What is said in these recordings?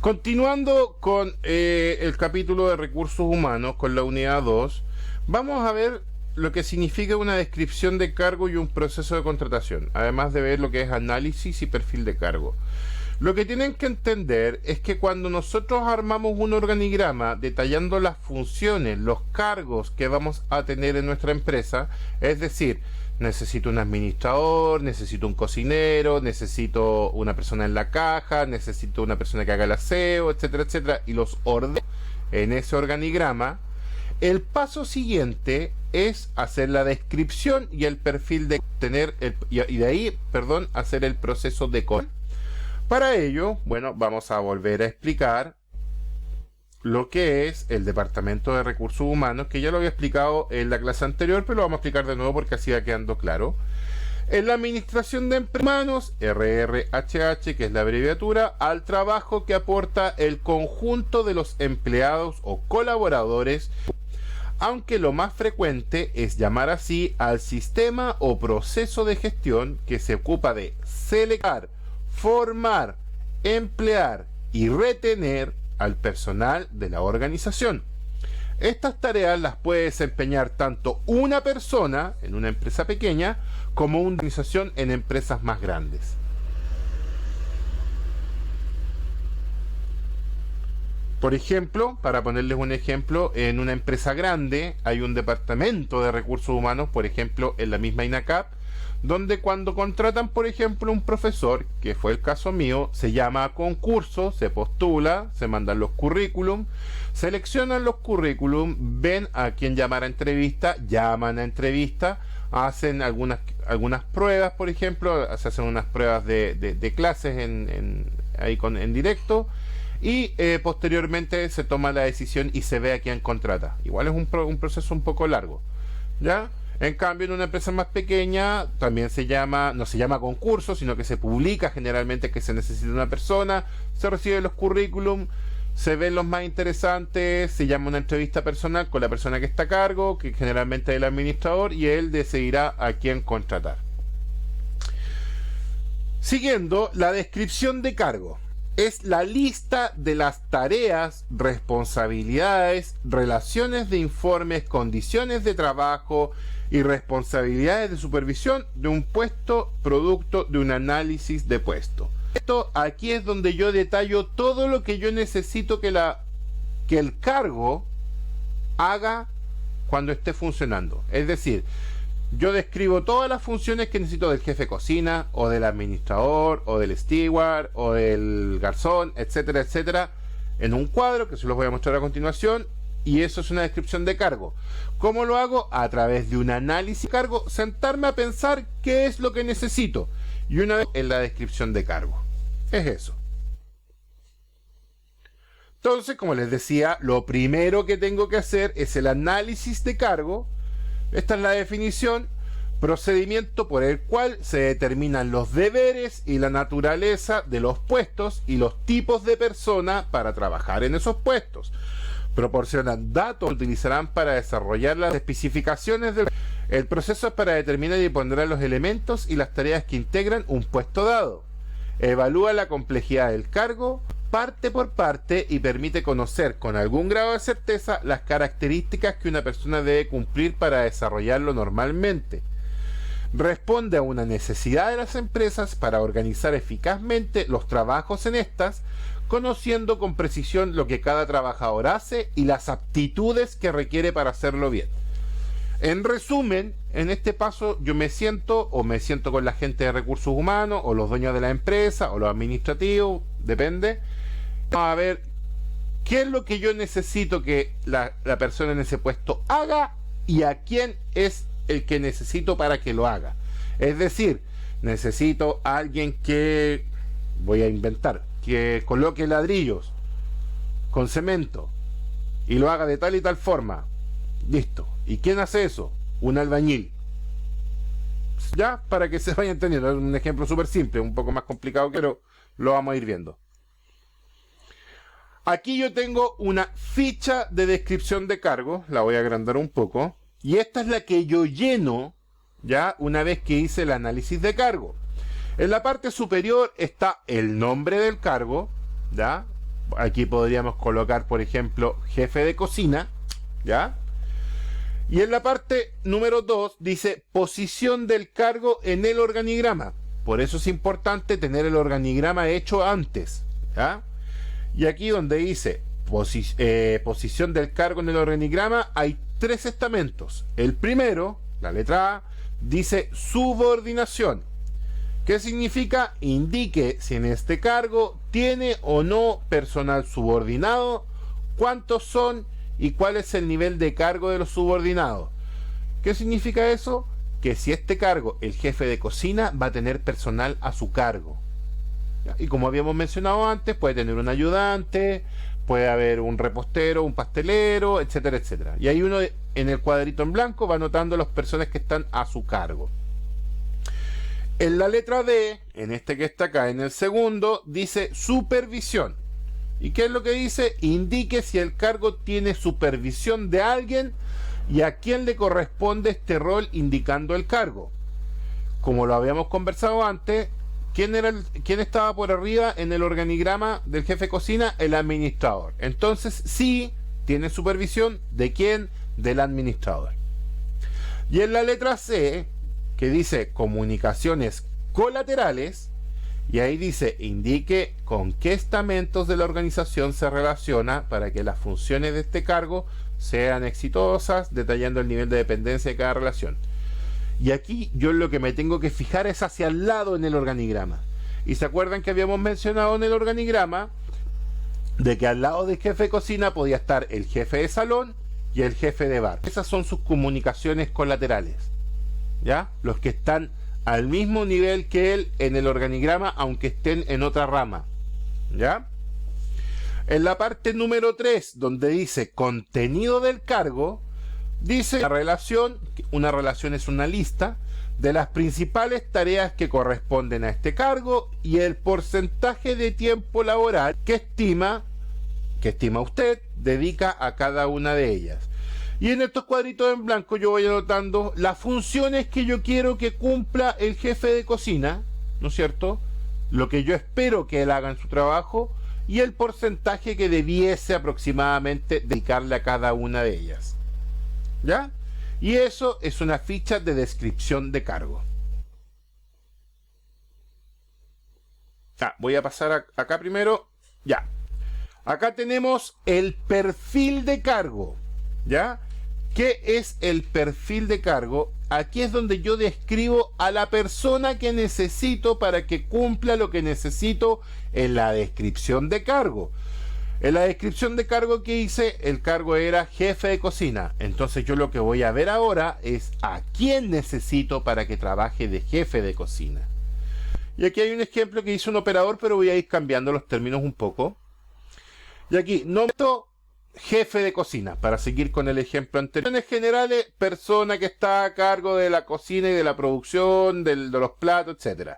Continuando con el capítulo de recursos humanos, con la unidad 2, vamos a ver lo que significa una descripción de cargo y un proceso de contratación, además de ver lo que es análisis y perfil de cargo. Lo que tienen que entender es que cuando nosotros armamos un organigrama detallando las funciones, los cargos que vamos a tener en nuestra empresa, es decir, necesito un administrador, necesito un cocinero, necesito una persona en la caja, necesito una persona que haga el aseo, etcétera, etcétera, y los ordeno en ese organigrama, el paso siguiente es hacer la descripción y el perfil de tener y de ahí, hacer el proceso de contratación. Para ello, bueno, vamos a volver a explicar lo que es el Departamento de Recursos Humanos, que ya lo había explicado en la clase anterior, pero lo vamos a explicar de nuevo porque así va quedando claro. En la administración de humanos, RRHH, que es la abreviatura, al trabajo que aporta el conjunto de los empleados o colaboradores, aunque lo más frecuente es llamar así al sistema o proceso de gestión que se ocupa de seleccionar, formar, emplear y retener al personal de la organización. Estas tareas las puede desempeñar tanto una persona en una empresa pequeña como una organización en empresas más grandes. Por ejemplo, para ponerles un ejemplo, en una empresa grande hay un departamento de recursos humanos, por ejemplo, en la misma INACAP, donde cuando contratan, por ejemplo, un profesor, que fue el caso mío, se llama a concurso, se postula, se mandan los currículum, seleccionan los currículum, ven a quién llamar a entrevista, llaman a entrevista, hacen algunas pruebas, por ejemplo, se hacen unas pruebas de clases en directo, y posteriormente se toma la decisión y se ve a quién contrata. Igual es un proceso un poco largo, ¿ya? En cambio, en una empresa más pequeña también no se llama concurso, sino que se publica generalmente que se necesita una persona, se reciben los currículum, se ven los más interesantes, se llama una entrevista personal con la persona que está a cargo, que generalmente es el administrador, y él decidirá a quién contratar. Siguiendo, la descripción de cargo. Es la lista de las tareas, responsabilidades, relaciones de informes, condiciones de trabajo y responsabilidades de supervisión de un puesto producto de un análisis de puesto. Esto aquí es donde yo detallo todo lo que yo necesito que el cargo haga cuando esté funcionando. Es decir, yo describo todas las funciones que necesito del jefe de cocina, o del administrador, o del steward, o del garzón, etcétera, etcétera, en un cuadro que se los voy a mostrar a continuación, y eso es una descripción de cargo. ¿Cómo lo hago? A través de un análisis de cargo, sentarme a pensar qué es lo que necesito, y una vez en la descripción de cargo. Es eso. Entonces, como les decía, lo primero que tengo que hacer es el análisis de cargo. Esta es la definición: procedimiento por el cual se determinan los deberes y la naturaleza de los puestos y los tipos de personas para trabajar en esos puestos. Proporcionan datos que utilizarán para desarrollar las especificaciones del... El proceso es para determinar y pondrá los elementos y las tareas que integran un puesto dado. Evalúa la complejidad del cargo parte por parte y permite conocer con algún grado de certeza las características que una persona debe cumplir para desarrollarlo normalmente. Responde a una necesidad de las empresas para organizar eficazmente los trabajos en estas, conociendo con precisión lo que cada trabajador hace y las aptitudes que requiere para hacerlo bien. En resumen, en este paso yo me siento con la gente de recursos humanos, o los dueños de la empresa, o los administrativos, depende. Vamos a ver qué es lo que yo necesito que la persona en ese puesto haga y a quién es el que necesito para que lo haga. Es decir, necesito a alguien que, voy a inventar, que coloque ladrillos con cemento y lo haga de tal y tal forma. Listo. ¿Y quién hace eso? Un albañil. Ya, para que se vaya entendiendo. Es un ejemplo súper simple, un poco más complicado, pero lo vamos a ir viendo. Aquí yo tengo una ficha de descripción de cargo, la voy a agrandar un poco, y esta es la que yo lleno ya una vez que hice el análisis de cargo. En la parte superior está el nombre del cargo, ¿ya? Aquí podríamos colocar, por ejemplo, jefe de cocina, ¿ya? Y en la parte número 2 dice posición del cargo en el organigrama. Por eso es importante tener el organigrama hecho antes, ¿ya? Y aquí donde dice posición del cargo en el organigrama, hay 3 estamentos. El primero, la letra A, dice subordinación. ¿Qué significa? Indique si en este cargo tiene o no personal subordinado, cuántos son y cuál es el nivel de cargo de los subordinados. ¿Qué significa eso? Que si este cargo, el jefe de cocina, va a tener personal a su cargo. Y como habíamos mencionado antes, puede tener un ayudante, puede haber un repostero, un pastelero, etcétera, etcétera. Y ahí uno en el cuadrito en blanco va anotando las personas que están a su cargo. En la letra D, en este que está acá, en el segundo, dice supervisión. ¿Y qué es lo que dice? Indique si el cargo tiene supervisión de alguien y a quién le corresponde este rol indicando el cargo. Como lo habíamos conversado antes, ¿quién estaba por arriba en el organigrama del jefe de cocina? El administrador. Entonces, sí, tiene supervisión. ¿De quién? Del administrador. Y en la letra C, que dice comunicaciones colaterales, y ahí dice indique con qué estamentos de la organización se relaciona para que las funciones de este cargo sean exitosas, detallando el nivel de dependencia de cada relación. Y aquí yo lo que me tengo que fijar es hacia el lado en el organigrama. Y se acuerdan que habíamos mencionado en el organigrama de que al lado del jefe de cocina podía estar el jefe de salón y el jefe de bar. Esas son sus comunicaciones colaterales, ¿ya? Los que están al mismo nivel que él en el organigrama, aunque estén en otra rama, ¿ya? En la parte número 3, donde dice contenido del cargo, dice una relación es una lista de las principales tareas que corresponden a este cargo y el porcentaje de tiempo laboral que estima usted dedica a cada una de ellas. Y en estos cuadritos en blanco yo voy anotando las funciones que yo quiero que cumpla el jefe de cocina, ¿no es cierto? Lo que yo espero que él haga en su trabajo y el porcentaje que debiese aproximadamente dedicarle a cada una de ellas, ¿ya? Y eso es una ficha de descripción de cargo. Voy a pasar acá primero. Ya. Acá tenemos el perfil de cargo, ¿ya? ¿Qué es el perfil de cargo? Aquí es donde yo describo a la persona que necesito para que cumpla lo que necesito en la descripción de cargo. En la descripción de cargo que hice, el cargo era jefe de cocina. Entonces yo lo que voy a ver ahora es a quién necesito para que trabaje de jefe de cocina. Y aquí hay un ejemplo que hizo un operador, pero voy a ir cambiando los términos un poco. Y aquí, nombre jefe de cocina, para seguir con el ejemplo anterior. Funciones generales, persona que está a cargo de la cocina y de la producción, de los platos, etc.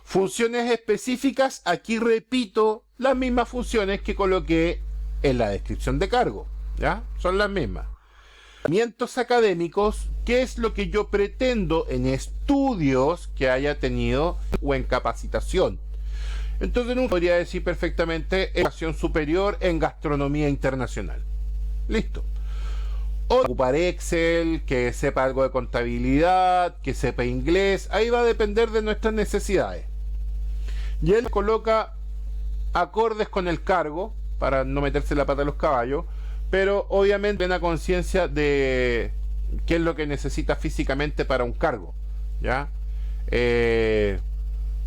Funciones específicas, aquí repito las mismas funciones que coloqué en la descripción de cargo, ¿ya? Son las mismas. Conocimientos académicos, ¿qué es lo que yo pretendo en estudios que haya tenido o en capacitación? Entonces uno podría decir perfectamente educación superior en gastronomía internacional. Listo. O ocupar Excel, que sepa algo de contabilidad, que sepa inglés, ahí va a depender de nuestras necesidades. Y él coloca acordes con el cargo, para no meterse la pata a los caballos, pero obviamente una conciencia de qué es lo que necesita físicamente para un cargo, ¿ya?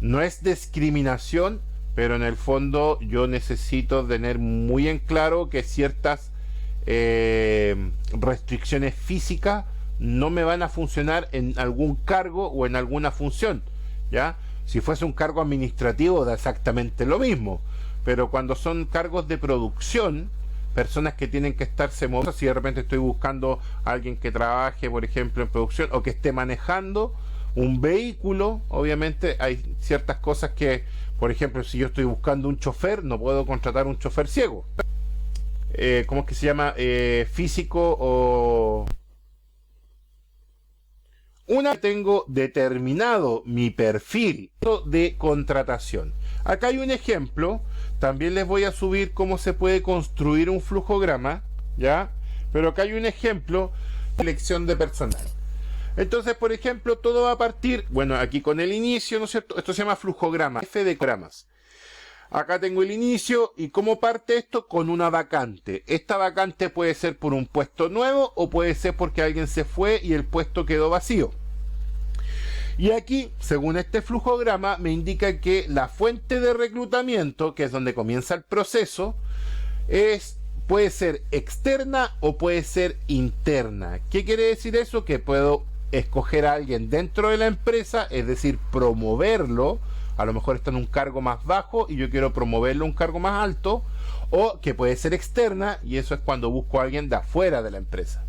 No es discriminación, pero en el fondo yo necesito tener muy en claro que ciertas restricciones físicas no me van a funcionar en algún cargo o en alguna función, ¿ya? Si fuese un cargo administrativo da exactamente lo mismo, pero cuando son cargos de producción, personas que tienen que estarse moviendo, si de repente estoy buscando a alguien que trabaje, por ejemplo, en producción o que esté manejando un vehículo, obviamente hay ciertas cosas que, por ejemplo, si yo estoy buscando un chofer, no puedo contratar un chofer ciego. ¿Cómo es que se llama? Físico o... Una vez tengo determinado mi perfil de contratación. Acá hay un ejemplo. También les voy a subir cómo se puede construir un flujograma, ¿ya? Pero acá hay un ejemplo de selección de personal. Entonces, por ejemplo, todo va a partir, bueno, aquí con el inicio, ¿no es cierto? Esto se llama flujograma, F de gramas. Acá tengo el inicio y cómo parte esto con una vacante. Esta vacante puede ser por un puesto nuevo o puede ser porque alguien se fue y el puesto quedó vacío. Y aquí, según este flujograma, me indica que la fuente de reclutamiento, que es donde comienza el proceso, puede ser externa o puede ser interna. ¿Qué quiere decir eso? Que puedo escoger a alguien dentro de la empresa, es decir, promoverlo. A lo mejor está en un cargo más bajo y yo quiero promoverlo a un cargo más alto, o que puede ser externa, y eso es cuando busco a alguien de afuera de la empresa.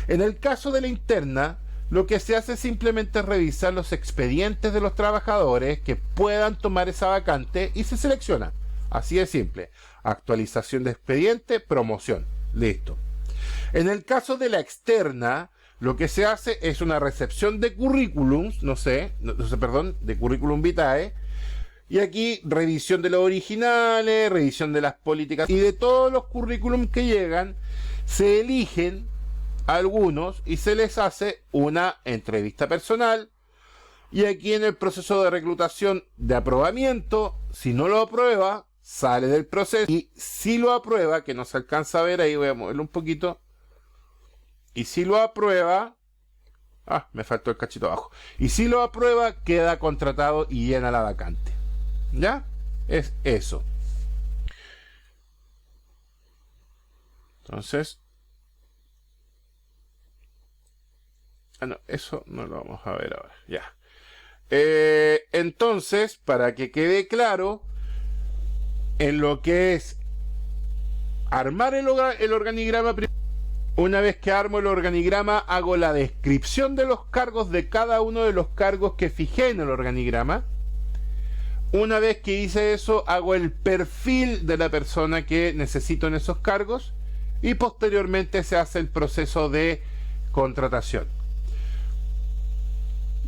En el caso de la interna, lo que se hace es simplemente revisar los expedientes de los trabajadores que puedan tomar esa vacante y se selecciona. Así de simple. Actualización de expediente, promoción. Listo. En el caso de la externa, lo que se hace es una recepción de currículums, de currículum vitae. Y aquí revisión de los originales, revisión de las políticas y de todos los currículums que llegan, se eligen algunos y se les hace una entrevista personal. Y aquí en el proceso de reclutación de aprobamiento, si no lo aprueba, sale del proceso. Y si lo aprueba, que no se alcanza a ver, ahí voy a moverlo un poquito. Y si lo aprueba, me faltó el cachito abajo. Y si lo aprueba, queda contratado y llena la vacante. ¿Ya? Es eso. Entonces, no, eso no lo vamos a ver ahora. Ya. Entonces, para que quede claro, en lo que es armar el organigrama, una vez que armo el organigrama, hago la descripción de los cargos de cada uno de los cargos que fijé en el organigrama. Una vez que hice eso, hago el perfil de la persona que necesito en esos cargos y posteriormente se hace el proceso de contratación.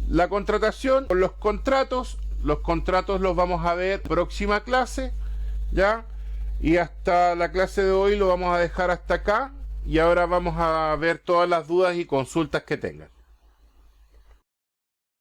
La contratación, los contratos los vamos a ver próxima clase, ¿ya? Y hasta la clase de hoy lo vamos a dejar hasta acá y ahora vamos a ver todas las dudas y consultas que tengan.